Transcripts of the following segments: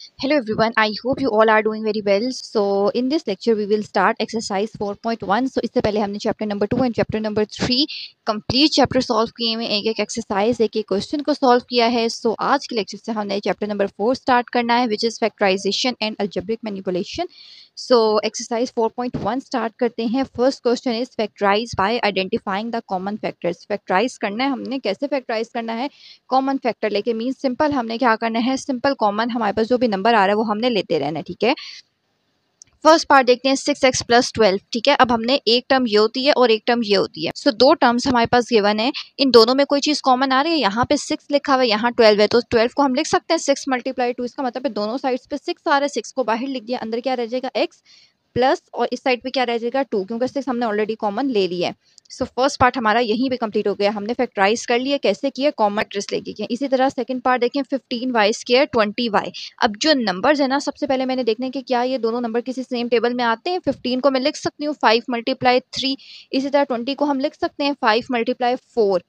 Hello everyone, I hope you all are doing very well. So in this lecture we will start exercise 4.1. So इससे पहले हमने chapter number 2 and chapter number 3 complete chapter solve किए हैं, एक एक exercise एक एक question को सॉल्व किया है. सो आज के लेक्चर से हमने चैप्टर नंबर 4 स्टार्ट करना है which is factorisation and algebraic manipulation. So exercise 4.1 start करते हैं. First question is factorise by identifying the common factors. Factorise करना है हमने, कैसे फैक्टराइज करना है, कॉमन फैक्टर लेके. मीन सिंपल हमने क्या करना है, सिंपल कॉमन हमारे पास जो भी नंबर आ रहा है वो हमने लेते रहना है. ठीक है, फर्स्ट पार्ट देखते हैं 6x + 12. ठीक है, अब हमने एक टर्म ये होती है और एक टर्म ये होती है. सो दो टर्म्स हमारे पास गिवन है, इन दोनों में कोई चीज कॉमन आ रही है. यहाँ पे 6 लिखा हुआ है, यहाँ 12 है, तो 12 को हम लिख सकते हैं 6 × 2. इसका मतलब है दोनों साइड्स पे 6 आ रहा है, 6 को बाहर लिख दिया, अंदर क्या रह जाएगा x प्लस, और इस साइड पे क्या रह जाएगा 2, क्योंकि 6 हमने ऑलरेडी कॉमन ले लिया है. सो फर्स्ट पार्ट हमारा यहीं पे कंप्लीट हो गया, हमने फैक्टराइज कर लिया. कैसे किया, कॉमन ट्रिस लेके किया. इसी तरह सेकंड पार्ट देखें 15y² 20y. अब जो नंबर्स है ना, सबसे पहले मैंने देखना है कि क्या ये दोनों नंबर किसी सेम टेबल में आते हैं. 15 को मैं लिख सकती हूँ 5 × 3. इसी तरह 20 को हम लिख सकते हैं 5 × 4.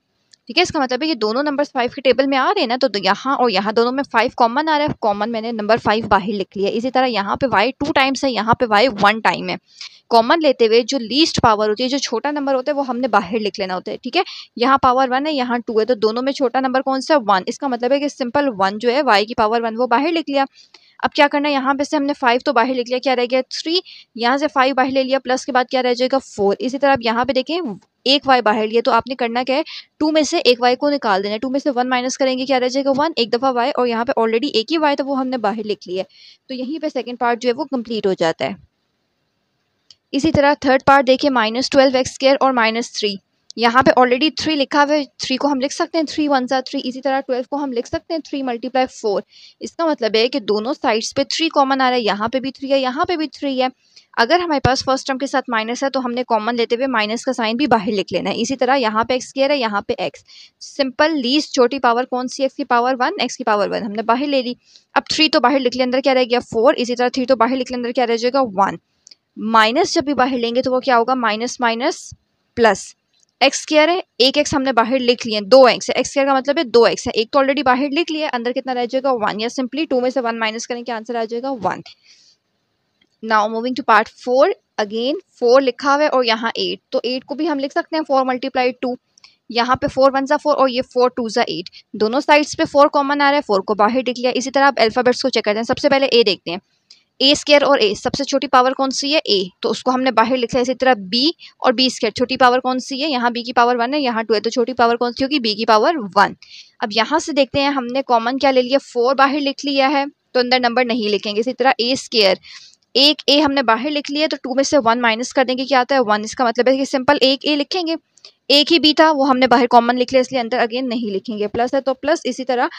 ठीक है, इसका मतलब है ये दोनों नंबर्स 5 के टेबल में आ रहे हैं ना, तो यहाँ और यहाँ दोनों में 5 कॉमन आ रहा है. कॉमन मैंने नंबर 5 बाहर लिख लिया. इसी तरह यहाँ पे y 2 टाइम्स है, यहाँ पे y 1 टाइम है. कॉमन लेते हुए जो लीस्ट पावर होती है, जो छोटा नंबर होता है, वो हमने बाहर लिख लेना होता है. ठीक है, यहाँ पावर 1 है, यहाँ 2 है, तो दोनों में छोटा नंबर कौन सा है, 1. इसका मतलब है कि सिंपल 1 जो है y की पावर 1 वो बाहर लिख लिया. अब क्या करना है, यहाँ पे से हमने 5 तो बाहर लिख लिया, क्या रह गया 3. यहाँ से 5 बाहर ले लिया, प्लस के बाद क्या रह जाएगा 4. इसी तरह अब यहाँ पे देखें एक y बाहर लिया, तो आपने करना क्या है, 2 में से एक y को निकाल देना है. 2 में से 1 माइनस करेंगे, क्या रह जाएगा 1. एक दफ़ा y, और यहाँ पे ऑलरेडी एक ही y था वो हमने बाहर लिख लिया है. तो यहीं पे सेकंड पार्ट जो है वो कंप्लीट हो जाता है. इसी तरह थर्ड पार्ट देखिए -12x² और -3. यहाँ पे ऑलरेडी 3 लिखा हुआ है, 3 को हम लिख सकते हैं 3 × 1 = 3. इसी तरह 12 को हम लिख सकते हैं 3 × 4. इसका मतलब है कि दोनों साइड्स पे 3 कॉमन आ रहा है, यहाँ पे भी 3 है, यहाँ पे भी 3 है. अगर हमारे पास फर्स्ट टर्म के साथ माइनस है तो हमने कॉमन लेते हुए माइनस का साइन भी बाहर लिख लेना है. इसी तरह यहाँ पे x² है, यहाँ पे x. सिंपल लीस्ट छोटी पावर कौन सी, x की पावर 1, x की पावर 1 हमने बाहर ले ली. अब 3 तो बाहर लिख लिया, अंदर क्या रह गया 4. इसी तरह 3 तो बाहर लिख लिया, अंदर क्या रह जाएगा 1. माइनस जब भी बाहर लेंगे तो वो क्या होगा, माइनस माइनस प्लस. x² है, एक x हमने बाहर लिख लिए, 2x है. x² का मतलब है 2x है, एक तो ऑलरेडी बाहर लिख लिया, अंदर कितना रह जाएगा 1. या सिंपली 2 में से 1 माइनस करेंगे, आंसर आ जाएगा 1. Now moving to part 4. Again 4 लिखा हुआ है और यहाँ 8, तो 8 को भी हम लिख सकते हैं 4 × 2. यहाँ पे 4 × 1 = 4 और ये 4 × 2 = 8. दोनों साइड्स पे 4 कॉमन आ रहा है, 4 को बाहर लिख लिया. इसी तरह आप अल्फाबेट्स को चेक करते हैं. सबसे पहले a देखते हैं, a² और a, सबसे छोटी पावर कौन सी है a, तो उसको हमने बाहर लिखा है. इसी तरह b और b², छोटी पावर कौन सी है, यहाँ b की पावर 1 है, यहाँ 2 है, तो छोटी पावर कौन सी होगी, b की पावर 1. अब यहाँ से देखते हैं, हमने कॉमन क्या ले लिया, 4 बाहर लिख लिया है, तो अंदर नंबर नहीं लिखेंगे. इसी तरह a², एक a हमने बाहर लिख लिया, तो 2 में से 1 माइनस कर देंगे, क्या आता है 1. इसका मतलब है कि सिंपल एक a लिखेंगे, एक ही b था वो हमने बाहर कॉमन लिख लिया, इसलिए अंदर अगेन नहीं लिखेंगे. प्लस है तो प्लस. इसी तरह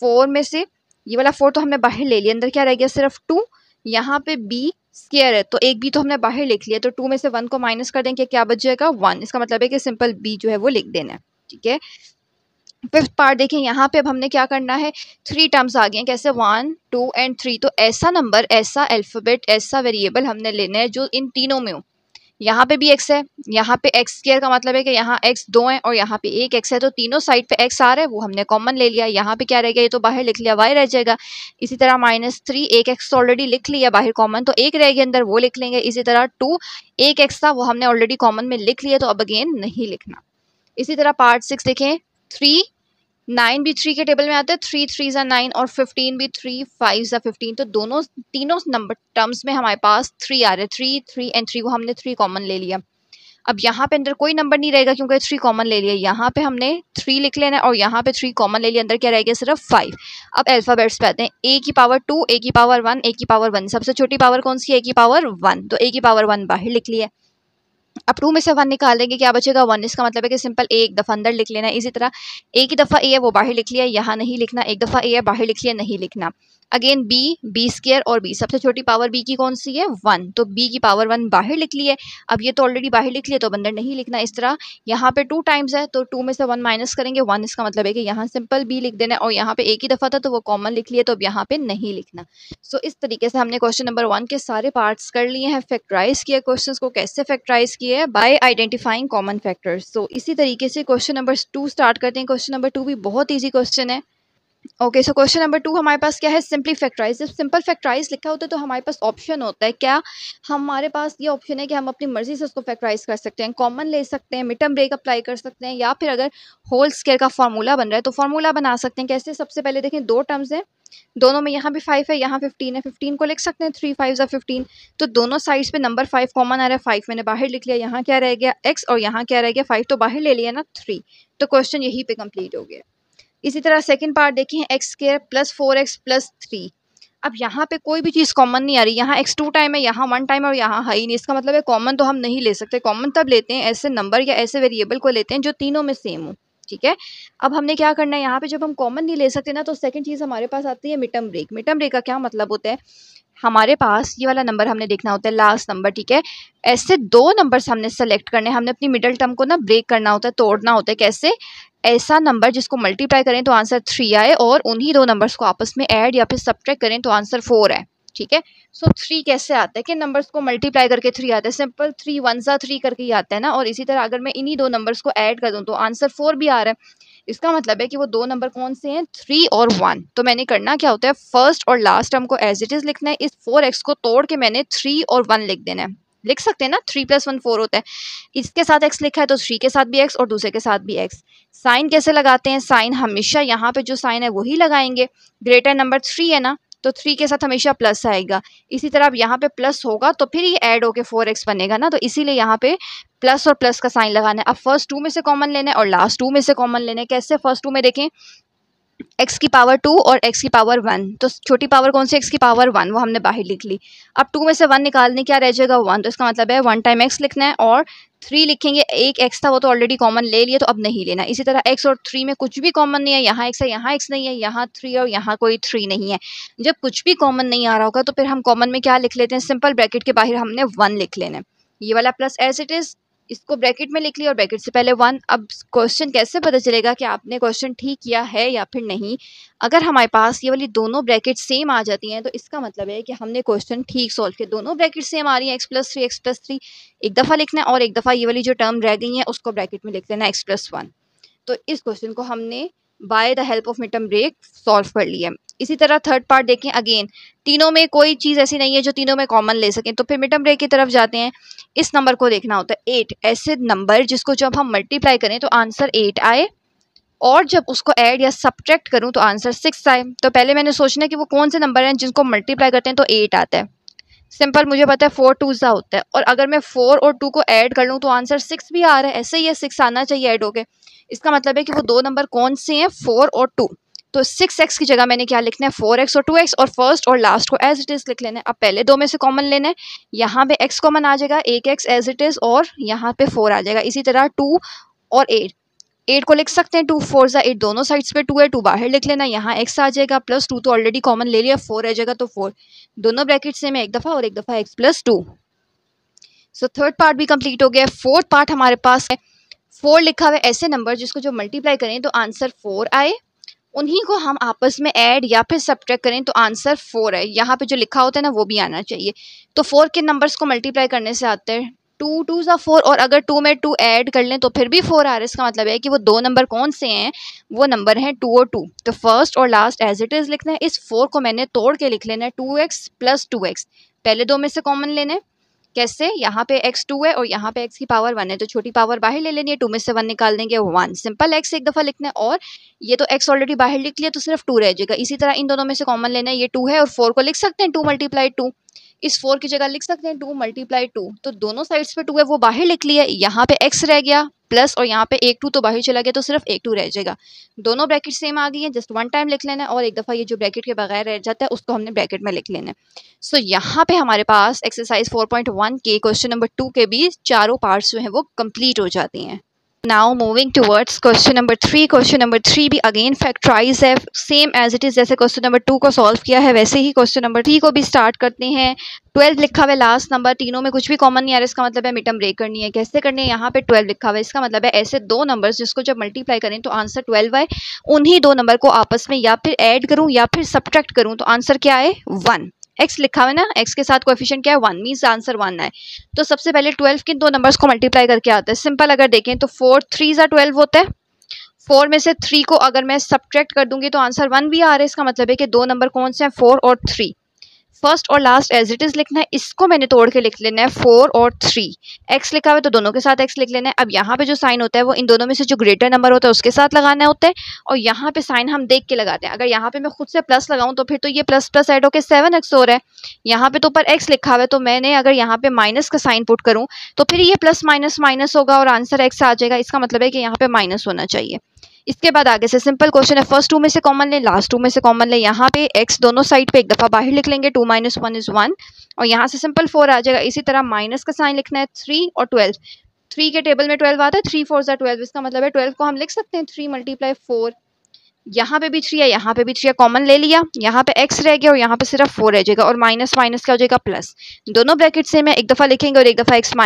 4 में से ये वाला 4 तो हमने बाहर ले लिया, अंदर क्या रह गया सिर्फ 2. यहाँ पे b² है, तो एक b तो हमने बाहर लिख लिया, तो 2 में से 1 को माइनस कर देंगे, क्या बच जाएगा 1. इसका मतलब है कि सिंपल b जो है वो लिख देना है. ठीक है, फिफ्थ पार्ट देखें, यहाँ पे अब हमने क्या करना है, 3 टर्म्स आ गए हैं. कैसे, 1, 2 एंड 3. तो ऐसा नंबर, ऐसा अल्फ़ाबेट, ऐसा वेरिएबल हमने लेना है जो इन तीनों में हो. यहाँ पे भी x है, यहाँ पे x² का मतलब है कि यहाँ x 2 है और यहाँ पे एक x है, तो तीनों साइड पे x आ रहा है, वो हमने कॉमन ले लिया. यहाँ पे क्या रह गया, ये तो बाहर लिख लिया, y रह जाएगा. इसी तरह -3, एक x ऑलरेडी लिख लिया बाहर कॉमन, तो एक रह गया अंदर, वो लिख लेंगे. इसी तरह 2, एक x था वो हमने ऑलरेडी कॉमन में लिख लिया, तो अब अगेन नहीं लिखना. इसी तरह पार्ट 6 देखें, 3, 9 भी 3 के टेबल में आता है, 3 × 3 = 9 और 15 भी 3 × 5 = 15. तो तीनों नंबर टर्म्स में हमारे पास 3 आ रहे हैं. 3, 3 एंड 3 को हमने 3 कॉमन ले लिया. अब यहाँ पे अंदर कोई नंबर नहीं रहेगा क्योंकि 3 कॉमन ले लिया. यहाँ पे हमने 3 लिख लेना है और यहाँ पे 3 कॉमन ले लिया, अंदर क्या रह गया सिर्फ 5. अब अल्फाबेट्स पे आते हैं, a की पावर 2, a की पावर 1, a की पावर 1. सबसे छोटी पावर कौन सी है, a की पावर 1, तो a की पावर 1 बाहर लिख लिया. अब 2 में से 1 निकाल देंगे, क्या बचेगा 1. इसका मतलब है कि सिंपल एक दफ़ा अंदर लिख लेना है. इसी तरह एक ही दफ़ा a है वो बाहर लिख लिया, यहाँ नहीं लिखना. एक दफ़ा a है बाहर लिख लिया, नहीं लिखना. अगेन b² और b, सबसे छोटी पावर b की कौन सी है 1, तो b की पावर 1 बाहर लिख ली है. अब ये तो ऑलरेडी बाहर लिख लिया, तो अंदर नहीं लिखना. इस तरह यहाँ पे 2 टाइम्स है, तो 2 में से 1 माइनस करेंगे 1. इसका मतलब है कि यहाँ सिंपल b लिख देना है, और यहाँ पे एक ही दफ़ा था तो वो कॉमन लिख लिया, तो अब यहाँ पे नहीं लिखना. सो इस तरीके से हमने क्वेश्चन नंबर 1 के सारे पार्ट्स कर लिए हैं. फैक्टराइज किया क्वेश्चंस को, कैसे फैक्टराइज किए हैं, बाय आइडेंटिफाइंग कॉमन फैक्टर्स. सो इसी तरीके से क्वेश्चन नंबर 2 स्टार्ट करते हैं. क्वेश्चन नंबर 2 भी बहुत ईजी क्वेश्चन है. ओके, सो क्वेश्चन नंबर 2 हमारे पास क्या है, सिंपली फैक्टराइज। जब सिंपल फैक्टराइज लिखा होता है तो हमारे पास ऑप्शन होता है, क्या हमारे पास ये ऑप्शन है कि हम अपनी मर्जी से उसको फैक्टराइज कर सकते हैं, कॉमन ले सकते हैं, मिड टर्म ब्रेक अप्लाई कर सकते हैं, या फिर अगर होल स्क्वायर का फार्मूला बन रहा है तो फार्मूला बना सकते हैं। कैसे, सबसे पहले देखें, दो टर्म्स हैं, दोनों में यहाँ भी 5 है, यहाँ 15 है, 15 को लिख सकते हैं 3 5 या 15, तो दोनों साइड्स पे नंबर 5 कॉमन आ रहा है, 5 मैंने बाहर लिख लिया, यहाँ क्या रह गया x और यहाँ क्या रह गया 5, तो बाहर ले लिया ना 3, तो क्वेश्चन यहीं पे कंप्लीट हो गया। इसी तरह सेकंड पार्ट देखें, x square plus 4x plus 3। अब यहाँ पे कोई भी चीज़ कॉमन नहीं आ रही, यहाँ x 2 टाइम है, यहाँ 1 टाइम है और यहाँ है ही नहीं, इसका मतलब है कॉमन तो हम नहीं ले सकते। कॉमन तब लेते हैं ऐसे नंबर या ऐसे वेरिएबल को लेते हैं जो तीनों में सेम हो, ठीक है। अब हमने क्या करना है, यहाँ पे जब हम कॉमन नहीं ले सकते ना, तो सेकंड चीज़ हमारे पास आती है mid term break. Mid term break का क्या मतलब होता है, हमारे पास ये वाला नंबर हमने देखना होता है, लास्ट नंबर, ठीक है। ऐसे दो नंबर्स हमने सेलेक्ट करने, हमने अपनी मिडिल टर्म को ना ब्रेक करना होता है, तोड़ना होता है। कैसे, ऐसा नंबर जिसको मल्टीप्लाई करें तो आंसर 3 आए और उन्हीं दो नंबर्स को आपस में ऐड या फिर सब्ट्रैक्ट करें तो आंसर 4 है, ठीक है। सो 3 कैसे आता है, कि नंबर्स को मल्टीप्लाई करके 3 आता है, सिंपल 3 1 सा 3 करके ही आता है ना। और इसी तरह अगर मैं इन्हीं दो नंबर्स को ऐड कर दूं तो आंसर 4 भी आ रहा है। इसका मतलब है कि वो दो नंबर कौन से हैं, 3 और 1। तो मैंने करना क्या होता है, फर्स्ट और लास्ट टर्म को एज इट इज लिखना है, इस 4x को तोड़ के मैंने 3 और 1 लिख देना है। लिख सकते हैं ना, 3 + 1 4 होता है, इसके साथ x लिखा है तो 3 के साथ भी x और दूसरे के साथ भी x। साइन कैसे लगाते हैं, साइन हमेशा यहाँ पे जो साइन है वही लगाएंगे, ग्रेटर नंबर 3 है ना, तो 3 के साथ हमेशा प्लस आएगा। इसी तरह अब यहाँ पे प्लस होगा तो फिर ये ऐड होके 4x बनेगा ना, तो इसीलिए यहाँ पे प्लस और प्लस का साइन लगाना है। अब फर्स्ट 2 में से कॉमन लेना है और लास्ट 2 में से कॉमन लेना है। कैसे, फर्स्ट 2 में देखें, x की पावर 2 और x की पावर 1, तो छोटी पावर कौन सी, x की पावर 1, वो हमने बाहर लिख ली। अब 2 में से 1 निकालने, क्या रह जाएगा 1, तो इसका मतलब है 1 टाइम x लिखना है, और 3 लिखेंगे, एक x था वो तो ऑलरेडी कॉमन ले लिया तो अब नहीं लेना। इसी तरह x और 3 में कुछ भी कॉमन नहीं है, यहाँ x है, यहाँ x नहीं है, यहाँ 3 और यहाँ कोई 3 नहीं है। जब कुछ भी कॉमन नहीं आ रहा होगा तो फिर हम कॉमन में क्या लिख लेते हैं, सिंपल ब्रैकेट के बाहर हमने 1 लिख लेना है, ये वाला प्लस एज इट इज, इसको ब्रैकेट में लिख लिया और ब्रैकेट से पहले 1। अब क्वेश्चन कैसे पता चलेगा कि आपने क्वेश्चन ठीक किया है या फिर नहीं, अगर हमारे पास ये वाली दोनों ब्रैकेट सेम आ जाती हैं तो इसका मतलब है कि हमने क्वेश्चन ठीक सॉल्व किया। दोनों ब्रैकेट सेम आ रही है, x+3 एक दफ़ा लिखना है और एक दफ़ा ये वाली जो टर्म रह गई है उसको ब्रैकेट में लिख लेना है x+1। तो इस क्वेश्चन को हमने by the help of mid term break solve कर लिया। इसी तरह थर्ड पार्ट देखें, अगेन तीनों में कोई चीज़ ऐसी नहीं है जो तीनों में कॉमन ले सकें, तो फिर मिड टर्म ब्रेक की तरफ जाते हैं। इस नंबर को देखना होता है 8, ऐसे नंबर जिसको जब हम मल्टीप्लाई करें तो आंसर 8 आए और जब उसको ऐड या सब्ट्रैक्ट करूं तो आंसर 6 आए। तो पहले मैंने सोचना है कि वो कौन से नंबर हैं जिनको मल्टीप्लाई करते हैं तो 8 आता है। सिंपल, मुझे पता है 4 2 सा होता है, और अगर मैं 4 और 2 को ऐड कर लूँ तो आंसर 6 भी आ रहा है, ऐसे ही है 6 आना चाहिए ऐड होके। इसका मतलब है कि वो दो नंबर कौन से हैं, 4 और 2। तो 6x की जगह मैंने क्या लिखना है, 4x और 2x, और फर्स्ट और लास्ट को एज इट इज लिख लेना है। अब पहले दो में से कॉमन लेना है, यहाँ पे x कॉमन आ जाएगा, एक x एज इट इज, और यहाँ पे 4 आ जाएगा। इसी तरह 2 और 8 को लिख सकते हैं, 2 4 ज़ा 8, दोनों साइड्स पे 2 है, 2 बाहर लिख लेना, यहाँ x आ जाएगा, प्लस 2 तो ऑलरेडी कॉमन ले लिया, 4 रह जाएगा तो 4, दोनों ब्रैकेट से में एक दफ़ा और एक दफ़ा x+2। सो थर्ड पार्ट भी कंप्लीट हो गया। फोर्थ पार्ट हमारे पास है, 4 लिखा हुआ है, ऐसे नंबर जिसको जो मल्टीप्लाई करें तो आंसर 4 आए, उन्हीं को हम आपस में ऐड या फिर सब्ट्रैक्ट करें तो आंसर 4 है। यहाँ पे जो लिखा होता है ना वो भी आना चाहिए। तो 4 के नंबर्स को मल्टीप्लाई करने से आते हैं 2 2 ज़ा 4, और अगर 2 में 2 ऐड कर लें तो फिर भी 4 आ रहा है। इसका मतलब है कि वो दो नंबर कौन से हैं, वो नंबर हैं 2 और 2। तो फर्स्ट और लास्ट एज इट इज़ लिखना है। इस 4 को मैंने तोड़ के लिख लेना है, 2x + 2x, पहले दो में से कॉमन लेना है। कैसे, यहाँ पे x 2 है और यहाँ पे x की पावर 1 है, तो छोटी पावर बाहर ले लेनी है, 2 में से 1 निकाल देंगे 1, सिंपल x एक दफ़ा लिखना है, और ये तो x ऑलरेडी बाहर लिख लिया तो सिर्फ 2 रह जाएगा। इसी तरह इन दोनों में से कॉमन लेना है, ये 2 है और 4 को लिख सकते हैं 2 × 2, इस 4 की जगह लिख सकते हैं 2 × 2, तो दोनों साइड्स पे 2 है वो बाहर लिख लिया, यहाँ पे x रह गया प्लस, और यहाँ पे एक 2 तो बाहर चला गया तो सिर्फ एक 2 रह जाएगा। दोनों ब्रैकेट सेम आ गई है, जस्ट 1 टाइम लिख लेना है, और एक दफ़ा ये जो ब्रैकेट के बगैर रह जाता है उसको हमने ब्रैकेट में लिख लेना है। सो यहाँ पे हमारे पास एक्सरसाइज 4.1 के क्वेश्चन नंबर 2 के भी चारों पार्ट्स जो हैं वो कंप्लीट हो जाते हैं। Now moving towards question number 3। Question number 3 भी अगेन फैक्टराइज है, सेम एज इट इज़ जैसे क्वेश्चन नंबर 2 को सॉल्व किया है वैसे ही क्वेश्चन नंबर 3 को भी स्टार्ट करते हैं। 12 लिखा हुआ है लास्ट नंबर, तीनों में कुछ भी कॉमन नहीं आ रहा, इसका मतलब है मिड टर्म ब्रेक करनी है। कैसे करनी है, यहाँ पे 12 लिखा हुआ है, इसका मतलब है ऐसे दो नंबर्स जिसको जब मल्टीप्लाई करें तो आंसर 12 आए, उन्हीं दो नंबर को आपस में या फिर ऐड करूँ या फिर सब्ट्रैक्ट करूँ तो आंसर क्या आए, 1। x लिखा हुआ है ना, x के साथ कोएफिशिएंट क्या है 1, मीन्स आंसर 1 है। तो सबसे पहले 12 किन दो नंबर्स को मल्टीप्लाई करके आता है, सिंपल अगर देखें तो 4 3 ज़ा 12 होता है, 4 में से 3 को अगर मैं सब्ट्रैक्ट कर दूंगी तो आंसर 1 भी आ रहा है। इसका मतलब है कि दो नंबर कौन से हैं, 4 और 3। फर्स्ट और लास्ट एज इट इज लिखना है, इसको मैंने तोड़ के लिख लेना है 4 और 3। एक्स लिखा हुआ है तो दोनों के साथ एक्स लिख लेना है। अब यहाँ पे जो साइन होता है वो इन दोनों में से जो ग्रेटर नंबर होता है उसके साथ लगाना होता है, और यहाँ पे साइन हम देख के लगाते हैं। अगर यहाँ पे मैं खुद से प्लस लगाऊं तो फिर तो ये प्लस प्लस ऐड होकर 7x हो रहा है। यहाँ पे तो ऊपर एक्स लिखा हुआ है तो मैंने अगर यहाँ पे माइनस का साइन पुट करूँ तो फिर ये प्लस माइनस माइनस होगा और आंसर एक्स आ जाएगा। इसका मतलब है कि यहाँ पे माइनस होना चाहिए। इसके बाद आगे से सिंपल क्वेश्चन है, फर्स्ट 2 में से कॉमन ले, लास्ट 2 में से कॉमन ले। यहाँ पे x दोनों साइड पे एक दफ़ा बाहर लिख लेंगे, 2 - 1 = 1, और यहाँ से सिंपल 4 आ जाएगा। इसी तरह माइनस का साइन लिखना है 3 और 12। 3 के टेबल में 12 आता है, 3 4 = 12। इसका मतलब है 12 को हम लिख सकते हैं 3 × 4। यहाँ पे भी 3 है, यहाँ पे भी 3 है, कॉमन ले लिया। यहाँ पे x रह गया और यहाँ पे सिर्फ 4 रह जाएगा, और माइनस माइनस क्या हो जाएगा, प्लस। दोनों ब्रैकेट से मैं एक दफ़ा लिखेंगे और एक दफ़ा x -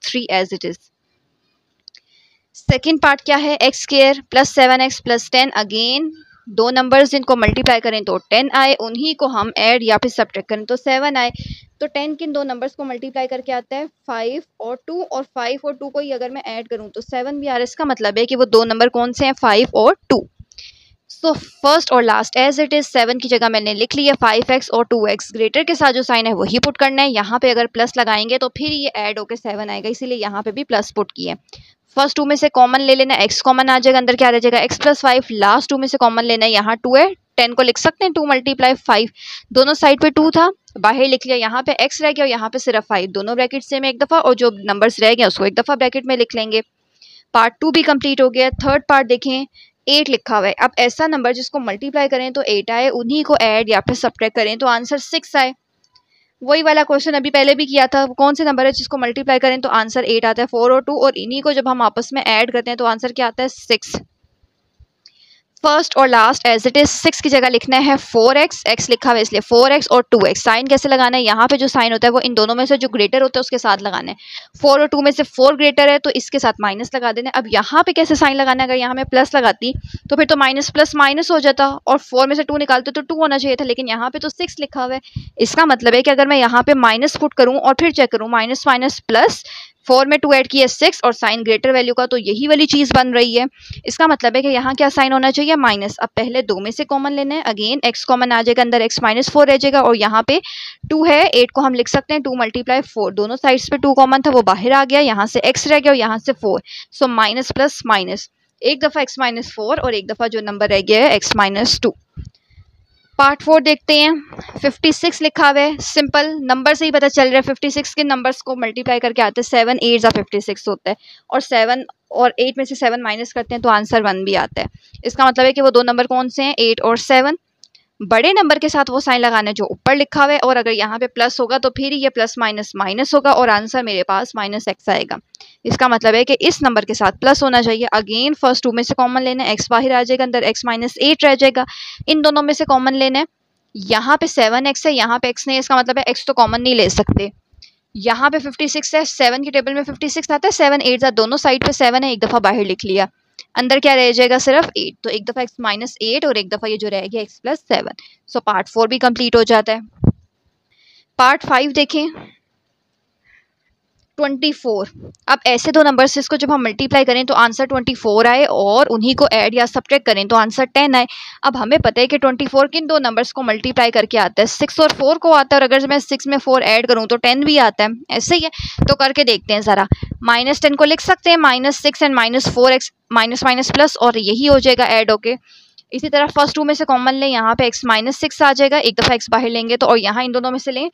3 as it is. Second part क्या है, x² + 7x + 10। अगेन दो नंबर्स जिनको मल्टीप्लाई करें तो 10 आए, उन्हीं को हम ऐड या फिर सब्ट्रैक्ट करें तो 7 आए। तो 10 किन दो नंबर्स को मल्टीप्लाई करके आता है, 5 और 2, और 5 और 2 को ही अगर मैं ऐड करूं तो 7 भी आ रहा है। इसका मतलब है कि वो दो नंबर कौन से हैं, 5 और 2। सो फर्स्ट और लास्ट एज इट इज, 7 की जगह मैंने लिख लिया 5x और 2x। ग्रेटर के साथ जो साइन है वही पुट करना है। यहाँ पे अगर प्लस लगाएंगे तो फिर ये ऐड होकर 7 आएगा, इसीलिए यहाँ पे भी प्लस पुट किया। फर्स्ट 2 में से कॉमन ले लेना, x कॉमन आ जाएगा, अंदर क्या रह जाएगा x + 5। लास्ट 2 में से कॉमन लेना है, यहाँ 2 है, 10 को लिख सकते हैं 2 × 5। दोनों साइड पे 2 था, बाहर लिख लिया। यहाँ पे x रह गया और यहाँ पे सिर्फ 5। दोनों ब्रैकेट से में एक दफ़ा, और जो नंबर्स रह गए उसको एक दफ़ा ब्रैकेट में लिख लेंगे। पार्ट 2 भी कंप्लीट हो गया। थर्ड पार्ट देखें, 8 लिखा हुआ है। अब ऐसा नंबर जिसको मल्टीप्लाई करें तो 8 आए, उन्हीं को ऐड या फिर सब्ट्रैक्ट करें तो आंसर 6 आए। वही वाला क्वेश्चन अभी पहले भी किया था, कौन से नंबर है जिसको मल्टीप्लाई करें तो आंसर 8 आता है, 4 और 2, और इन्हीं को जब हम आपस में ऐड करते हैं तो आंसर क्या आता है, 6। फर्स्ट और लास्ट एज इट इज, 6 की जगह लिखना है 4x, x लिखा हुआ है इसलिए 4x, और 2x। साइन कैसे लगाना है, यहाँ पे जो साइन होता है वो इन दोनों में से जो ग्रेटर होता है उसके साथ लगाना है। 4 और 2 में से 4 ग्रेटर है तो इसके साथ माइनस लगा देना है। अब यहाँ पे कैसे साइन लगाना है, अगर यहाँ मैं प्लस लगाती तो फिर तो माइनस प्लस माइनस हो जाता, और 4 में से 2 निकालते तो 2 होना चाहिए था, लेकिन यहाँ पे तो 6 लिखा हुआ है। इसका मतलब है कि अगर मैं यहाँ पे माइनस पुट करूँ और फिर चेक करूँ, माइनस माइनस प्लस, 4 में 2 ऐड किया 6, और साइन ग्रेटर वैल्यू का तो यही वाली चीज़ बन रही है। इसका मतलब है कि यहाँ क्या साइन होना चाहिए, माइनस। अब पहले 2 में से कॉमन लेना है, अगेन x कॉमन आ जाएगा, अंदर x - 4 रह जाएगा, और यहाँ पे 2 है, 8 को हम लिख सकते हैं 2 × 4। दोनों साइड्स पे 2 कॉमन था, वो बाहर आ गया, यहाँ से x रह गया और यहाँ से 4। सो माइनस प्लस माइनस, एक दफ़ा x - 4 और एक दफ़ा जो नंबर रह गया है x - 2। पार्ट 4 देखते हैं, 56 लिखा हुआ है। सिंपल नंबर से ही पता चल रहा है 56 के नंबर्स को मल्टीप्लाई करके आते हैं, 7 8 = 56 होता है, और 7 और 8 में से 7 माइनस करते हैं तो आंसर 1 भी आता है। इसका मतलब है कि वो दो नंबर कौन से हैं, 8 और 7। बड़े नंबर के साथ वो साइन लगाना है जो ऊपर लिखा हुआ है, और अगर यहाँ पे प्लस होगा तो फिर ये प्लस माइनस माइनस होगा और आंसर मेरे पास -x आएगा। इसका मतलब है कि इस नंबर के साथ प्लस होना चाहिए। अगेन फर्स्ट 2 में से कॉमन लेना है, x बाहर आ जाएगा, अंदर x - 8 रह जाएगा। इन दोनों में से कॉमन लेना है, यहाँ पे 7x है, यहाँ पे x नहीं है, इसका मतलब है x तो कॉमन नहीं ले सकते। यहाँ पे 56 है, 7 के टेबल में 56 आता है, 7 8 दोनों साइड पे 7 है, एक दफ़ा बाहर लिख लिया, अंदर क्या रह जाएगा, सिर्फ 8। तो एक दफ़ा x - 8 और एक दफ़ा ये जो रह गया x + 7। सो पार्ट 4 भी कंप्लीट हो जाता है। पार्ट 5 देखें, 24। अब ऐसे दो नंबर्स इसको जब हम मल्टीप्लाई करें तो आंसर 24 आए, और उन्हीं को ऐड या सब्ट्रैक्ट करें तो आंसर 10 आए। अब हमें पता है कि 24 किन दो नंबर्स को मल्टीप्लाई करके आता है, 6 और 4 को आता है, और अगर मैं 6 में 4 ऐड करूं तो 10 भी आता है। ऐसे ही है, तो करके देखते हैं ज़रा। -10 को लिख सकते हैं -6 and -4x, minus minus plus, और यही हो जाएगा ऐड होके। इसी तरह फर्स्ट 2 में से कॉमन लें, यहाँ पे x - 6 आ जाएगा, एक दफ़ा x बाहर लेंगे तो, और यहाँ इन दोनों में से लें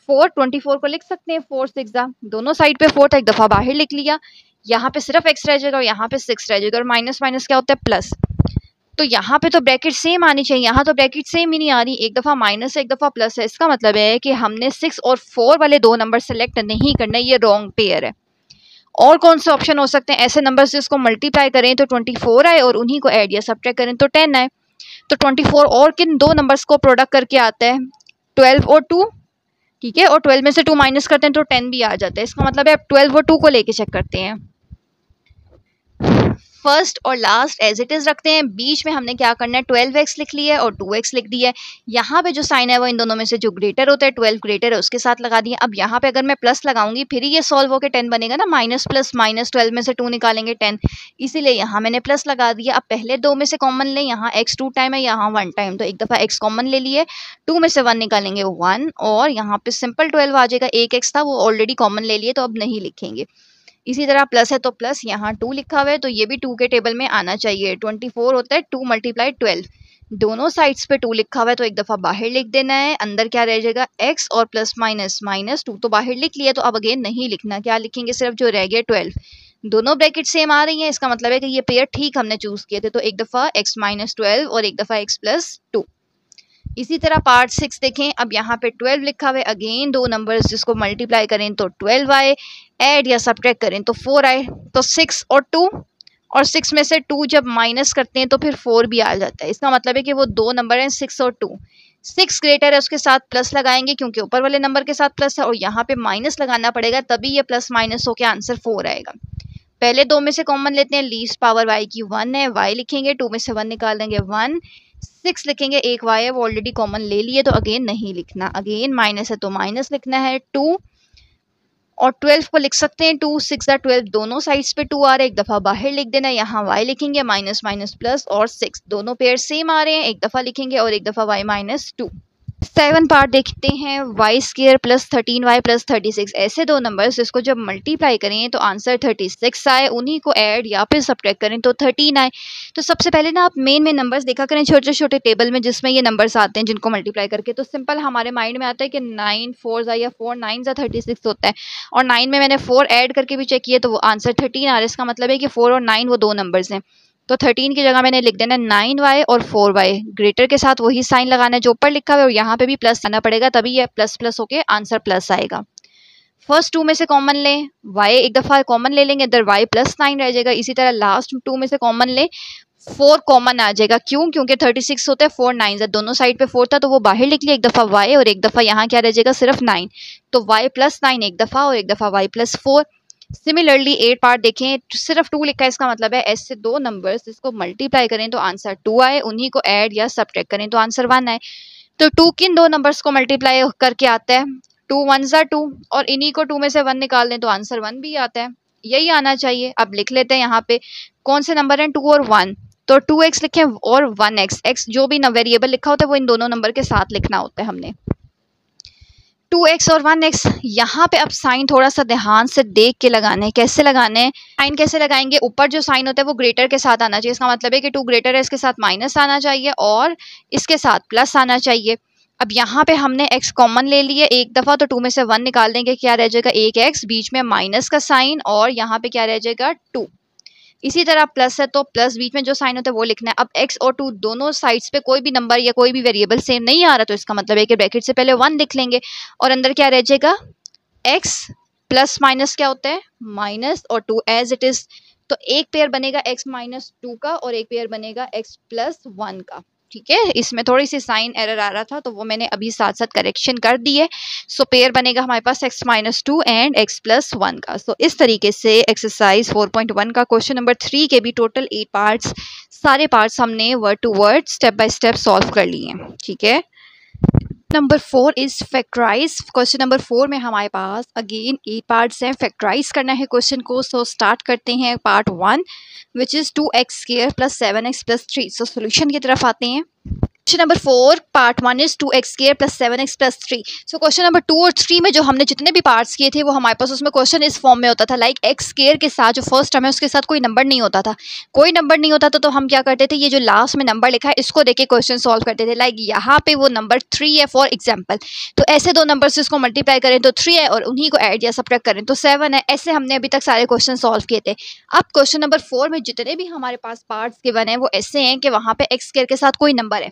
4, 24 को लिख सकते हैं 4 6 दोनों साइड पे 4 था, एक दफ़ा बाहर लिख लिया, यहाँ पे सिर्फ x रह जाएगा और यहाँ पे 6 रह जाएगा, और माइनस माइनस क्या होता है, प्लस। तो यहाँ पे तो ब्रैकेट सेम आनी चाहिए, यहाँ तो ब्रैकेट सेम ही नहीं आ रही, एक दफ़ा माइनस है एक दफ़ा प्लस है। इसका मतलब है कि हमने 6 और 4 वाले दो नंबर सेलेक्ट नहीं करना, ये रॉन्ग पेयर है। और कौन से ऑप्शन हो सकते हैं, ऐसे नंबर से इसको मल्टीप्लाई करें तो 24 आए, और उन्हीं को ऐड या सब्ट्रैक्ट करें तो 10 आए। तो 24 और किन दो नंबर्स को प्रोडक्ट करके आता है, 12 और 2, ठीक है, और 12 में से 2 माइनस करते हैं तो 10 भी आ जाता है। इसका मतलब है अब 12 और 2 को लेके चेक करते हैं। फर्स्ट और लास्ट एज इट इज रखते हैं, बीच में हमने क्या करना है 12x लिख लिया है और 2x लिख दिया है। यहाँ पे जो साइन है वो इन दोनों में से जो ग्रेटर होता है 12 ग्रेटर है उसके साथ लगा दिया। अब यहाँ पे अगर मैं प्लस लगाऊंगी फिर ही ये सॉल्व होकर 10 बनेगा ना, माइनस प्लस माइनस 12 में से 2 निकालेंगे 10, इसीलिए यहाँ मैंने प्लस लगा दिया। अब पहले 2 में से कॉमन लें, यहाँ x 2 टाइम है यहाँ 1 टाइम, तो एक दफ़ा x कॉमन ले लिए, 2 में से 1 निकालेंगे 1 और यहाँ पे सिंपल 12 आ जाएगा। एक x था वो ऑलरेडी कॉमन ले लिए तो अब नहीं लिखेंगे। इसी तरह प्लस है तो प्लस, यहाँ 2 लिखा हुआ है तो ये भी 2 के टेबल में आना चाहिए। 24 होता है 2 × 12, दोनों साइड्स पे 2 लिखा हुआ है तो एक दफ़ा बाहर लिख देना है। अंदर क्या रह जाएगा x और प्लस माइनस माइनस 2 तो बाहर लिख लिया, तो अब अगेन नहीं लिखना, क्या लिखेंगे सिर्फ जो रह गया 12। दोनों ब्रैकेट सेम आ रही हैं, इसका मतलब है कि ये पेयर ठीक हमने चूज किए थे, तो एक दफ़ा x माइनस 12 और एक दफ़ा x प्लस 2। इसी तरह पार्ट 6 देखें, अब यहाँ पे 12 लिखा हुआ है, अगेन 2 नंबर्स जिसको मल्टीप्लाई करें तो 12 आए, ऐड या सब्ट्रैक्ट करें तो 4 आए, तो 6 और 2, और 6 में से 2 जब माइनस करते हैं तो फिर 4 भी आ जाता है। इसका मतलब है कि वो 2 नंबर हैं 6 और 2। 6 ग्रेटर है उसके साथ प्लस लगाएंगे क्योंकि ऊपर वाले नंबर के साथ प्लस है, और यहाँ पे माइनस लगाना पड़ेगा तभी ये प्लस माइनस होकर आंसर 4 आएगा। पहले 2 में से कॉमन लेते हैं, लीस्ट पावर y की 1 है, y लिखेंगे, 2 में से 1 निकाल देंगे 1, 6 लिखेंगे, एक y है वो ऑलरेडी कॉमन ले लिए तो अगेन नहीं लिखना, अगेन माइनस है तो माइनस लिखना है 2, और 12 को लिख सकते हैं 2 6 12, दोनों साइड्स पे 2 आ रहे हैं, एक दफ़ा बाहर लिख देना है, यहाँ y लिखेंगे माइनस माइनस प्लस और 6, दोनों पेयर सेम आ रहे हैं, एक दफ़ा लिखेंगे और एक दफ़ा y माइनस 2। 7 पार्ट देखते हैं, Y square plus 13y plus 36, ऐसे दो नंबर्स जिसको जब मल्टीप्लाई करें तो आंसर 36 आए, उन्हीं को ऐड या फिर सब्ट्रैक्ट करें तो 13 आए। तो सबसे पहले ना आप मेन नंबर्स देखा करें छोटे छोटे टेबल में जिसमें ये नंबर्स आते हैं जिनको मल्टीप्लाई करके, तो सिंपल हमारे माइंड में आता है कि 9 4 या 4 9 36 होता है, और 9 में मैंने 4 ऐड करके भी चेक किया तो वो आंसर 13 आ रहा है। इसका मतलब है कि 4 और 9 वो दो नंबर्स हैं, तो 13 की जगह मैंने लिख देना 9y और 4y, ग्रेटर के साथ वही साइन लगाना है जो ऊपर लिखा हुआ है, और यहाँ पे भी प्लस आना पड़ेगा तभी ये प्लस प्लस होके आंसर प्लस आएगा। फर्स्ट 2 में से कॉमन लें, y एक दफ़ा कॉमन ले लेंगे, इधर y प्लस 9 रह जाएगा। इसी तरह लास्ट 2 में से कॉमन लें, 4 कॉमन आ जाएगा, क्यों? क्योंकि 36 होता है 4 9 है, दोनों साइड पे 4 था तो वो बाहर लिख लिया, एक दफ़ा y और एक दफ़ा यहाँ क्या रह जाएगा सिर्फ 9, तो y प्लस 9 एक दफ़ा और एक दफ़ा y प्लस 4। सिमिलरली 8 पार्ट देखें, सिर्फ 2 लिखा है, इसका मतलब है ऐसे दो नंबर्स जिसको मल्टीप्लाई करें तो आंसर 2 आए, उन्हीं को ऐड या सब्ट्रैक्ट करें तो आंसर 1 आए। तो 2 किन दो नंबर्स को मल्टीप्लाई करके आता है? 2 1s are 2, और इन्हीं को 2 में से 1 निकाल दें तो आंसर 1 भी आता है, यही आना चाहिए। अब लिख लेते हैं यहाँ पे कौन से नंबर हैं 2 और 1, तो 2x लिखें और 1x, x जो भी वेरिएबल लिखा होता है वो इन दोनों नंबर के साथ लिखना होता है हमने। 2x और 1x, यहाँ पे अब साइन थोड़ा सा ध्यान से देख के लगाने हैं। कैसे लगाने हैं? साइन कैसे लगाएंगे? ऊपर जो साइन होता है वो ग्रेटर के साथ आना चाहिए, इसका मतलब है कि 2 ग्रेटर है, इसके साथ माइनस आना चाहिए और इसके साथ प्लस आना चाहिए। अब यहाँ पे हमने x कॉमन ले लिए एक दफ़ा, तो 2 में से 1 निकाल देंगे, क्या रह जाएगा एक x, बीच में माइनस का साइन और यहाँ पे क्या रह जाएगा 2। इसी तरह प्लस है तो प्लस बीच में जो साइन होता है वो लिखना है। अब x और 2 दोनों साइड्स पे कोई भी नंबर या कोई भी वेरिएबल सेम नहीं आ रहा, तो इसका मतलब है कि ब्रैकेट से पहले 1 लिख लेंगे और अंदर क्या रह जाएगा x प्लस माइनस क्या होता है माइनस और 2 एज इट इज। तो एक पेयर बनेगा x माइनस 2 का और एक पेयर बनेगा x प्लस 1 का। ठीक है, इसमें थोड़ी सी साइन एरर आ रहा था तो वो मैंने अभी साथ साथ करेक्शन कर दी है। सो पेयर बनेगा हमारे पास x minus 2 and x plus 1 का। सो इस तरीके से एक्सरसाइज 4.1 का क्वेश्चन नंबर 3 के भी टोटल 8 पार्ट्स, सारे पार्ट्स हमने word to word step by step solve कर लिए हैं। ठीक है, number 4 is factorise. Question number 4 में हमारे पास अगेन 8 पार्ट्स हैं, फैक्टराइज करना है क्वेश्चन को। सो स्टार्ट करते हैं part 1 which is 2x square plus 7x plus 3। So solution की तरफ आते हैं। Question number 4 part 1 is 2x square plus 7x plus 3। So question number 2 और 3 में जो हमने जितने भी पार्ट्स किए थे वो हमारे पास उसमें क्वेश्चन इस फॉर्म में होता था, लाइक x स्क्वायर के साथ जो फर्स्ट टर्म है उसके साथ कोई नंबर नहीं होता था। कोई नंबर नहीं होता था तो हम क्या करते थे, ये जो लास्ट में नंबर लिखा है इसको देके क्वेश्चन सॉल्व करते थे। लाइक यहाँ पे वो नंबर 3 है फॉर एग्जाम्पल, तो ऐसे दो नंबर से इसको मल्टीप्लाई करें तो 3 है और उन्हीं को ऐड या सब्ट्रैक्ट करें तो 7 है। ऐसे हमने अभी तक सारे क्वेश्चन सॉल्व किए थे। अब क्वेश्चन नंबर 4 में जितने भी हमारे पास पार्ट्स गिवन है वो ऐसे हैं कि वहाँ पे x स्क्वायर के साथ कोई नंबर है।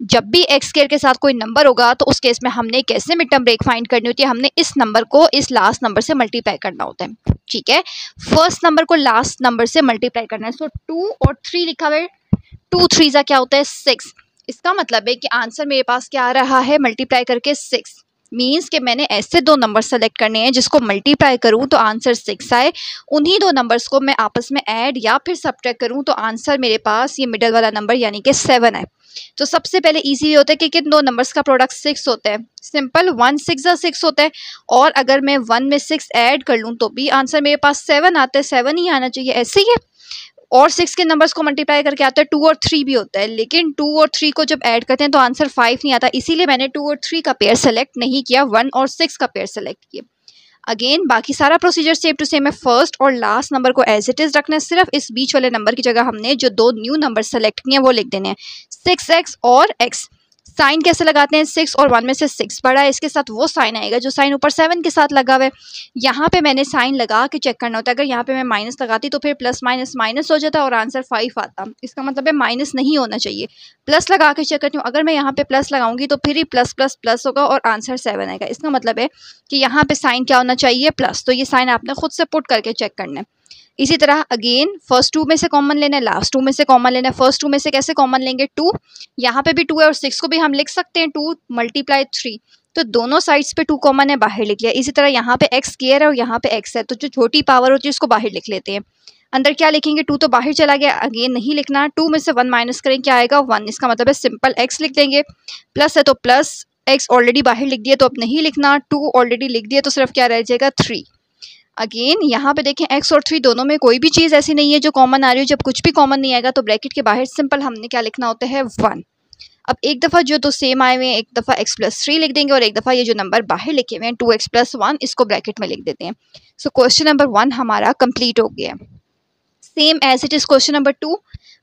जब भी x स्क्वायर के साथ कोई नंबर होगा तो उस केस में हमने कैसे मिड टर्म ब्रेक फाइंड करनी होती है, हमने इस नंबर को इस लास्ट नंबर से मल्टीप्लाई करना होता है। ठीक है, फर्स्ट नंबर को लास्ट नंबर से मल्टीप्लाई करना है। सो 2 और 3 लिखा हुआ है, 2 3 जा क्या होता है 6। इसका मतलब है कि आंसर मेरे पास क्या आ रहा है मल्टीप्लाई करके 6। मीन्स कि मैंने ऐसे दो नंबर सेलेक्ट करने हैं जिसको मल्टीप्लाई करूं तो आंसर 6 आए, उन्हीं दो नंबर्स को मैं आपस में ऐड या फिर सब्ट्रैक्ट करूं तो आंसर मेरे पास ये मिडल वाला नंबर यानी कि 7 आए। तो सबसे पहले इजी होता है कि किन दो नंबर्स का प्रोडक्ट 6 होता है। सिंपल 1 6 6 होता है, और अगर मैं 1 में 6 ऐड कर लूँ तो भी आंसर मेरे पास 7 आता है, 7 ही आना चाहिए, ऐसे ही है। और 6 के नंबर्स को मल्टीप्लाई करके आता है 2 और 3 भी होता है, लेकिन 2 और 3 को जब ऐड करते हैं तो आंसर 5 नहीं आता, इसीलिए मैंने 2 और 3 का पेयर सेलेक्ट नहीं किया, 1 और 6 का पेयर सेलेक्ट किया। अगेन बाकी सारा प्रोसीजर सेम टू सेम है, फर्स्ट और लास्ट नंबर को एज इट इज रखना है, सिर्फ इस बीच वाले नंबर की जगह हमने जो दो न्यू नंबर सेलेक्ट किए हैं वो लिख देने हैं, 6x और x। साइन कैसे लगाते हैं, 6 और 1 में से 6 बड़ा है, इसके साथ वो साइन आएगा जो साइन ऊपर 7 के साथ लगा हुआ है। यहाँ पे मैंने साइन लगा के चेक करना होता है, अगर यहाँ पे मैं माइनस लगाती तो फिर प्लस माइनस माइनस हो जाता और आंसर 5 आता, इसका मतलब है माइनस नहीं होना चाहिए। प्लस लगा के चेक करती हूँ, अगर मैं यहाँ पे प्लस लगाऊंगी तो फिर ही प्लस प्लस प्लस होगा और आंसर 7 आएगा, इसका मतलब है कि यहाँ पे साइन क्या होना चाहिए, प्लस। तो ये साइन आपने खुद से पुट करके चेक करना है। इसी तरह अगेन फर्स्ट 2 में से कॉमन लेना है, लास्ट 2 में से कॉमन लेना है। फर्स्ट 2 में से कैसे कॉमन लेंगे, 2, यहाँ पे भी 2 है और 6 को भी हम लिख सकते हैं 2 मल्टीप्लाई 3, तो दोनों साइड्स पे 2 कॉमन है, बाहर लिख लिया। इसी तरह यहाँ पे x स्क्वायर है और यहाँ पे x है, तो जो छोटी पावर होती है उसको बाहर लिख लेते हैं। अंदर क्या लिखेंगे, 2 तो बाहर चला गया, अगेन नहीं लिखना। 2 में से 1 माइनस करें, क्या आएगा 1, इसका मतलब है सिंपल x लिख देंगे। प्लस है तो प्लस, x ऑलरेडी बाहर लिख दिया तो अब नहीं लिखना, 2 ऑलरेडी लिख दिया तो सिर्फ क्या रह जाएगा 3। अगेन यहाँ पे देखें x और 3 दोनों में कोई भी चीज़ ऐसी नहीं है जो कॉमन आ रही हो, जब कुछ भी कॉमन नहीं आएगा तो ब्रैकेट के बाहर सिंपल हमने क्या लिखना होता है 1। अब एक दफ़ा जो दो सेम आए हुए हैं, एक दफ़ा x + 3 लिख देंगे और एक दफ़ा ये जो नंबर बाहर लिखे हुए हैं 2x + 1 इसको ब्रैकेट में लिख देते हैं। सो क्वेश्चन नंबर 1 हमारा कंप्लीट हो गया। Same as it is question number 2।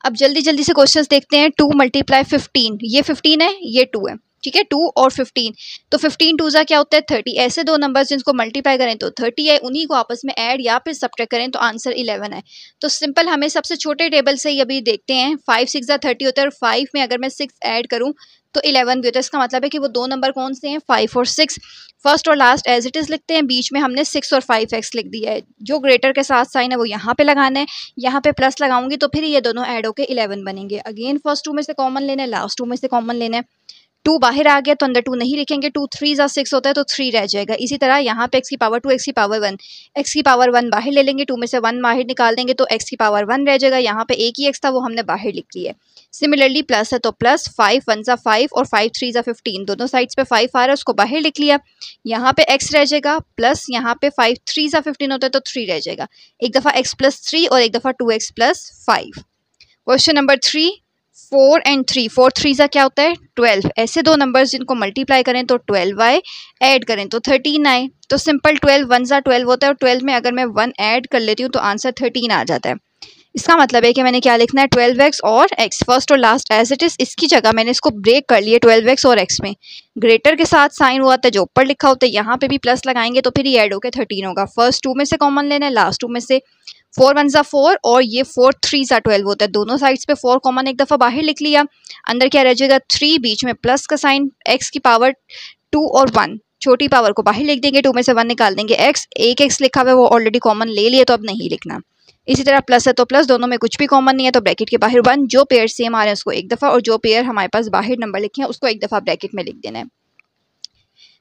अब जल्दी जल्दी से क्वेश्चंस देखते हैं। 2 × 15, ये 15 है, ये 2 है, ठीक है, 2 और 15, तो 15 2 क्या होता है 30। ऐसे दो नंबर्स जिनको मल्टीप्लाई करें तो 30 है, उन्हीं को आपस में ऐड या फिर सब्ट्रैक्ट करें तो आंसर 11 है। तो सिंपल हमें सबसे छोटे टेबल से ही अभी देखते हैं, 5 6 30 होता है और 5 में अगर मैं 6 ऐड करूं तो 11 भी होता है। इसका मतलब है कि वो दो नंबर कौन से हैं, 5 और 6। फर्स्ट और लास्ट एज इट इज़ लिखते हैं, बीच में हमने 6 और 5x लिख दिया है। जो ग्रेटर के साथ साइन है वो यहाँ पे लगाना है, यहाँ पे प्लस लगाऊंगी तो फिर ये दोनों ऐड होकर 11 बनेंगे। अगेन फर्स्ट 2 में से कॉमन लेना है, लास्ट 2 में से कॉमन लेना है। 2 बाहर आ गया तो अंदर 2 नहीं लिखेंगे, 2 3 6 होता है तो 3 रह जाएगा। इसी तरह यहाँ पे x की पावर 2 x की पावर 1, x की पावर 1 बाहर ले लेंगे, 2 में से 1 बाहर निकाल देंगे तो x की पावर 1 रह जाएगा। यहाँ पे एक ही x था वो हमने बाहर लिख लिया है। सिमिलरली प्लस है तो प्लस, 5 1 5 और 5 3 15, दोनों साइड्स पे 5 आ रहा है उसको बाहर लिख लिया। यहाँ पे x रह जाएगा प्लस, यहाँ पे 5 3 15 होता है तो 3 रह जाएगा। एक दफ़ा x + 3 और एक दफ़ा 2x + 5। क्वेश्चन नंबर 3, 4 और 3, 4 3 क्या होता है 12। ऐसे दो नंबर्स जिनको मल्टीप्लाई करें तो 12 आए, ऐड करें तो 13 आए। तो सिंपल 12 1 12 होता है और 12 में अगर मैं 1 ऐड कर लेती हूँ तो आंसर 13 आ जाता है। इसका मतलब है कि मैंने क्या लिखना है 12x और x, फर्स्ट और लास्ट एज इट इज़। इसकी जगह मैंने इसको ब्रेक कर लिया 12x और x में। ग्रेटर के साथ साइन हुआ था जो ऊपर लिखा होता है, यहाँ पे भी प्लस लगाएंगे तो फिर ये ऐड होकर 13 होगा। फर्स्ट 2 में से कॉमन लेना है, लास्ट 2 में से। 4 1 4 और ये 4 3 12 होता है, दोनों साइड्स पे 4 कॉमन एक दफ़ा बाहर लिख लिया। अंदर क्या रह जाएगा 3, बीच में प्लस का साइन, x की पावर 2 और 1, छोटी पावर को बाहर लिख देंगे, 2 में से 1 निकाल देंगे। x, एक x लिखा हुआ है वो ऑलरेडी कॉमन ले लिया तो अब नहीं लिखना। इसी तरह प्लस है तो प्लस, दोनों में कुछ भी कॉमन नहीं है तो ब्रैकेट के बाहर 1, जो पेयर सेम आ रहे हैं उसको एक दफ़ा और जो पेयर हमारे पास बाहर नंबर लिखे हैं उसको एक दफ़ा ब्रैकेट में लिख देना है।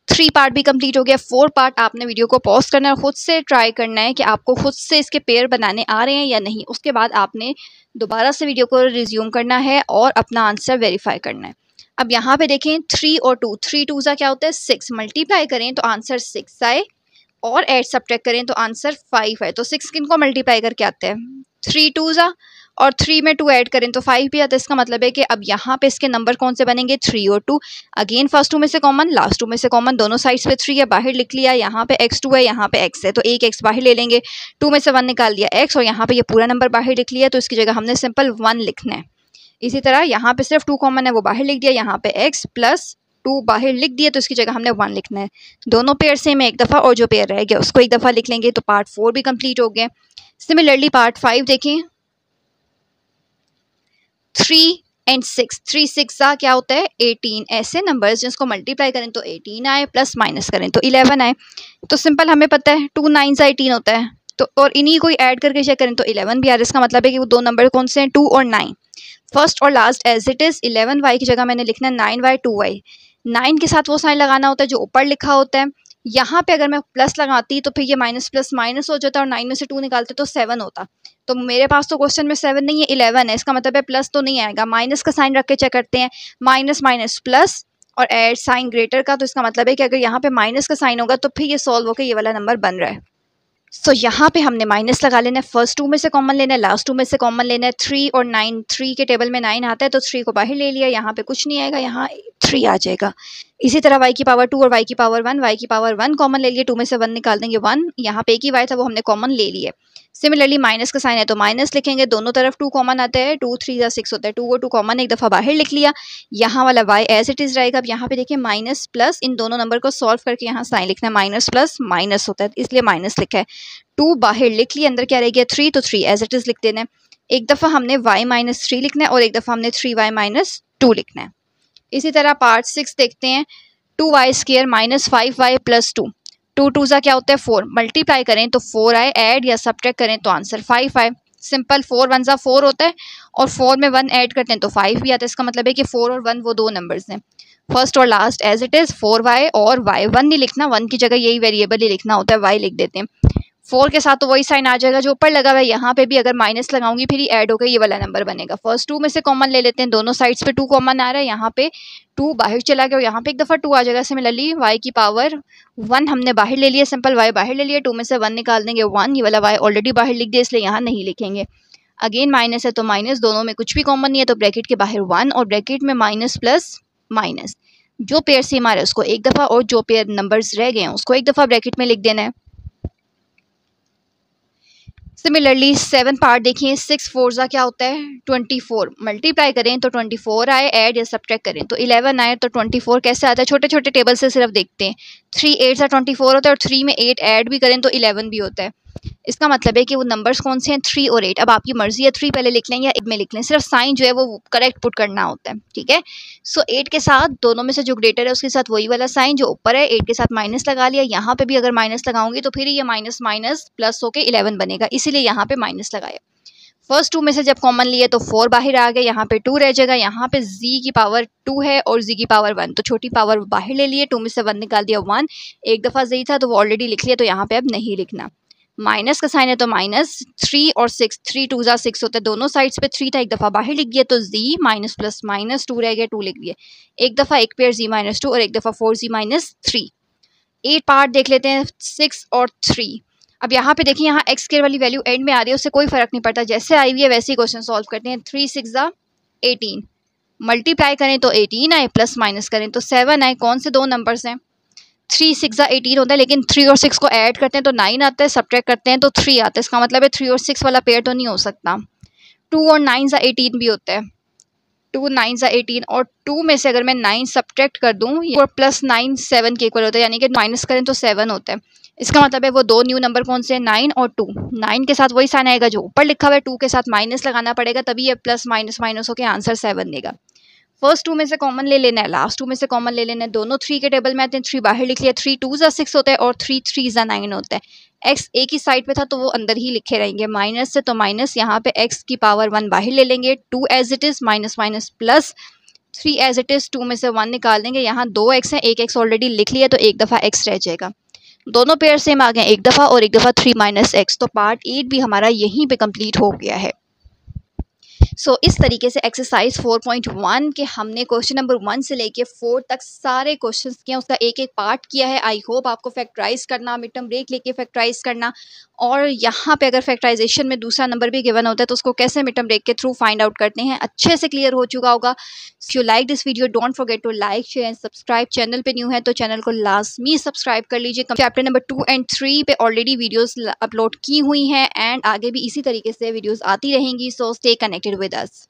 3 पार्ट भी कंप्लीट हो गया। 4 पार्ट आपने वीडियो को पॉज करना है और खुद से ट्राई करना है कि आपको खुद से इसके पेयर बनाने आ रहे हैं या नहीं। उसके बाद आपने दोबारा से वीडियो को रिज्यूम करना है और अपना आंसर वेरीफाई करना है। अब यहाँ पे देखें 3 और 2, 3 2 क्या होता है 6, मल्टीप्लाई करें तो आंसर 6 आए और ऐड सब्ट्रैक्ट करें तो आंसर 5 है। तो 6 किन को मल्टीप्लाई करके आते हैं 3 2 और 3 में 2 ऐड करें तो 5 भी आता है। इसका मतलब है कि अब यहाँ पे इसके नंबर कौन से बनेंगे 3 और 2। अगेन फर्स्ट 2 में से कॉमन, लास्ट 2 में से कॉमन, दोनों साइड्स पे 3 है, बाहर लिख लिया। यहाँ पे x2 है, यहाँ पे x है तो एक x बाहर ले लेंगे, 2 में से 1 निकाल दिया x और यहाँ पे ये पूरा नंबर बाहर लिख लिया तो इसकी जगह हमने सिंपल 1 लिखना है। इसी तरह यहाँ पे सिर्फ 2 कॉमन है वो बाहर लिख दिया, यहाँ पे x + 2 बाहर लिख दिया तो इसकी जगह हमने 1 लिखना है। दोनों पेयर सेम है एक दफ़ा और जो पेयर रह गया उसको एक दफ़ा लिख लेंगे। तो पार्ट 4 भी कंप्लीट हो गया। सिमिलरली पार्ट 5 देखें, 3 और 6, 3 6 क्या होता है 18। ऐसे नंबर्स जिसको मल्टीप्लाई करें तो 18 आए, प्लस माइनस करें तो 11 आए। तो सिंपल हमें पता है 2 9 18 होता है तो, और इन्हीं को ऐड करके चेक करें तो 11 भी आ रहा है। इसका मतलब है कि वो दो नंबर कौन से हैं 2 और 9। फर्स्ट और last as it is 11y की जगह मैंने लिखना है 9y 2y। 9 के साथ वो साइन लगाना होता है जो ऊपर लिखा होता है। यहाँ पे अगर मैं प्लस लगाती तो फिर ये माइनस प्लस माइनस हो जाता और 9 में से 2 निकालते तो 7 होता। तो मेरे पास तो क्वेश्चन में 7 नहीं है, 11 है। इसका मतलब है प्लस तो नहीं आएगा। माइनस का साइन रख के चेक करते हैं, माइनस माइनस प्लस और एड साइन ग्रेटर का, तो इसका मतलब है कि अगर यहाँ पे माइनस का साइन होगा तो फिर ये सॉल्व होकर ये वाला नंबर बन रहा है। सो यहाँ पे हमने माइनस लगा लेना है, फर्स्ट 2 में से कॉमन लेना है, लास्ट 2 में से कॉमन लेना है। 3 और 9, 3 के टेबल में 9 आता है तो 3 को बाहर ले लिया, यहाँ पे कुछ नहीं आएगा, यहाँ 3 आ जाएगा। इसी तरह y की पावर 2 और y की पावर 1, y की पावर 1 कॉमन ले लिए, 2 में से 1 निकाल देंगे 1, यहाँ पे एक ही y था वो हमने कॉमन ले लिए। सिमिलरली माइनस का साइन है तो माइनस लिखेंगे, दोनों तरफ 2 कॉमन आता है, 2 3 6 होता है, 2 और 2 कॉमन एक दफ़ा बाहर लिख लिया, यहाँ वाला y एज इट इज़ रहेगा। अब यहाँ पे देखिए माइनस प्लस, इन दोनों नंबर को सॉल्व करके यहाँ साइन लिखना है, माइनस प्लस माइनस होता है इसलिए माइनस लिखा है। 2 बाहर लिख लिया, अंदर क्या रह गया 3, तो 3 एज इट इज़ लिख देना है। एक दफ़ा हमने y माइनस 3 लिखना है और एक दफ़ा हमने 3y माइनस 2 लिखना है। इसी तरह पार्ट 6 देखते हैं, 2y square minus 5y plus 2, 2 2 ज़ा क्या होता है 4, मल्टीप्लाई करें तो 4 आए, ऐड या सब्ट्रैक्ट करें तो आंसर 5 आए। सिंपल, 4 1 ज़ा 4 होता है और 4 में 1 ऐड करते हैं तो 5 भी आता है। इसका मतलब है कि 4 और 1 वो दो नंबर्स हैं। फर्स्ट और last as it is 4y और y, 1 नहीं लिखना, 1 की जगह यही वेरिएबल ही लिखना होता है, y लिख देते हैं। 4 के साथ तो वही साइन आ जाएगा जो ऊपर लगा हुआ है, यहाँ पे भी अगर माइनस लगाऊंगी फिर ही ऐड होकर ये वाला नंबर बनेगा। फर्स्ट 2 में से कॉमन ले लेते हैं, दोनों साइड्स पे 2 कॉमन आ रहा है, यहाँ पे 2 बाहर चला गया और यहाँ पे एक दफ़ा 2 आ जाएगा। सिमिलरली y की पावर 1 हमने बाहर ले लिया, सिंपल y बाहर ले लिया, 2 में से 1 निकाल देंगे 1, ये वाला y ऑलरेडी बाहर लिख दिया इसलिए यहाँ नहीं लिखेंगे। अगेन माइनस है तो माइनस, दोनों में कुछ भी कॉमन नहीं है तो ब्रैकेट के बाहर 1 और ब्रैकेट में माइनस प्लस माइनस, जो पेयर सेम आ रहा है उसको एक दफ़ा और जो पेयर नंबर्स रह गए हैं उसको एक दफ़ा ब्रैकेट में लिख देना है। सिमिलरली 7 पार्ट देखिए, 6 4 ज़ा क्या होता है 24, मल्टीप्लाई करें तो 24 आए, ऐड या सब्ट्रैक्ट करें तो 11 आए, तो 24 कैसे आता है, छोटे छोटे टेबल से सिर्फ देखते हैं। 3 8 ज़ा 24 होता है और 3 में 8 ऐड भी करें तो 11 भी होता है। इसका मतलब है कि वो नंबर्स कौन से हैं 3 और 8। अब आपकी मर्जी है 3 पहले लिख लें या 8 में लिख लें, सिर्फ साइन जो है वो करेक्ट पुट करना होता है, ठीक है। सो 8 के साथ दोनों में से जो ग्रेटर है उसके साथ वही वाला साइन जो ऊपर है, 8 के साथ माइनस लगा लिया, यहाँ पे भी अगर माइनस लगाऊंगी तो फिर ये माइनस माइनस प्लस होके 11 बनेगा, इसीलिए यहाँ पे माइनस लगाया। फर्स्ट 2 में से जब कॉमन लिए तो 4 बाहर आ गए, यहाँ पे 2 रह जाएगा, यहाँ पे z की पावर 2 है और z की पावर 1, तो छोटी पावर बाहर ले लिए, 2 में से 1 निकाल दिया 1, एक दफ़ा z था तो वो ऑलरेडी लिख लिया तो यहाँ पे अब नहीं लिखना। माइनस का साइन है तो माइनस, 3 और 6, 3 2 ज़ा 6 होता है, दोनों साइड्स पे 3 था, एक दफ़ा बाहर लिख दिया तो z माइनस प्लस माइनस 2 रह गया, 2 लिख दिए, एक दफ़ा एक पेयर z माइनस 2 और एक दफ़ा 4z माइनस 3। 8 पार्ट देख लेते हैं, 6 और 3। अब यहाँ पे देखिए, यहाँ एक्स स्क्वायर वाली वैल्यू एंड में आ रही है, उससे कोई फर्क नहीं पड़ता, जैसे आई हुई है वैसे ही क्वेश्चन सॉल्व करते हैं। 3 6 ज़ा 18, मल्टीप्लाई करें तो 18 आए, प्लस माइनस करें तो 7 आए। कौन से दो नंबर्स हैं, 3 6 ज़ा 18 होता है, लेकिन 3 और 6 को ऐड करते हैं तो 9 आता है, सब्ट्रैक्ट करते हैं तो 3 आता है, इसका मतलब है 3 और 6 वाला पेयर तो नहीं हो सकता। 2 और 9 ज़ा 18 भी होता है, 2 9 ज़ा 18 और 2 में से अगर मैं 9 सब्ट्रैक्ट कर दूँ और प्लस 9 7 के इक्वल होता है, यानी कि माइनस करें तो 7 होता है। इसका मतलब है वो दो न्यू नंबर कौन से हैं 9 और 2। 9 के साथ वही साइन आएगा जो ऊपर लिखा हुआ है, 2 के साथ माइनस लगाना पड़ेगा तभी ये प्लस माइनस माइनस होकर आंसर 7 देगा। फर्स्ट 2 में से कॉमन ले लेना है, लास्ट 2 में से कॉमन ले लेना है, दोनों 3 के टेबल में आते हैं, 3 बाहर लिख लिया, 3 2 ज़ा 6 होता है और 3 3 ज़ा 9 होता है। x एक ही साइड पे था तो वो अंदर ही लिखे रहेंगे, माइनस से तो माइनस, यहाँ पे x की पावर 1 बाहर ले लेंगे, 2 as it is minus minus plus 3 as it is, 2 में से 1 निकाल देंगे, यहाँ 2 x है, एक x ऑलरेडी लिख लिया तो एक दफ़ा x रह जाएगा। दोनों पेयर सेम आ गए, एक दफ़ा और एक दफ़ा 3 माइनस x, तो पार्ट 8 भी हमारा यहीं पे कंप्लीट हो गया है। सो इस तरीके से एक्सरसाइज 4.1 के हमने क्वेश्चन नंबर 1 से लेके 4 तक सारे क्वेश्चंस किए, उसका एक एक पार्ट किया है। आई होप आपको फैक्टराइज करना, मिड टर्म ब्रेक लेके फैक्टराइज करना, और यहाँ पे अगर फैक्टराइजेशन में दूसरा नंबर भी गिवन होता है तो उसको कैसे मिड टर्म ब्रेक के थ्रू फाइंड आउट करते हैं, अच्छे से क्लियर हो चुका होगा। You like this video, don't forget to like share and subscribe. Channel पे न्यू है तो चैनल को लाजमी सब्सक्राइब कर लीजिए। चैप्टर नंबर 2 और 3 पे ऑलरेडी वीडियोस अपलोड की हुई हैं एंड आगे भी इसी तरीके से वीडियोस आती रहेंगी। So stay connected with us.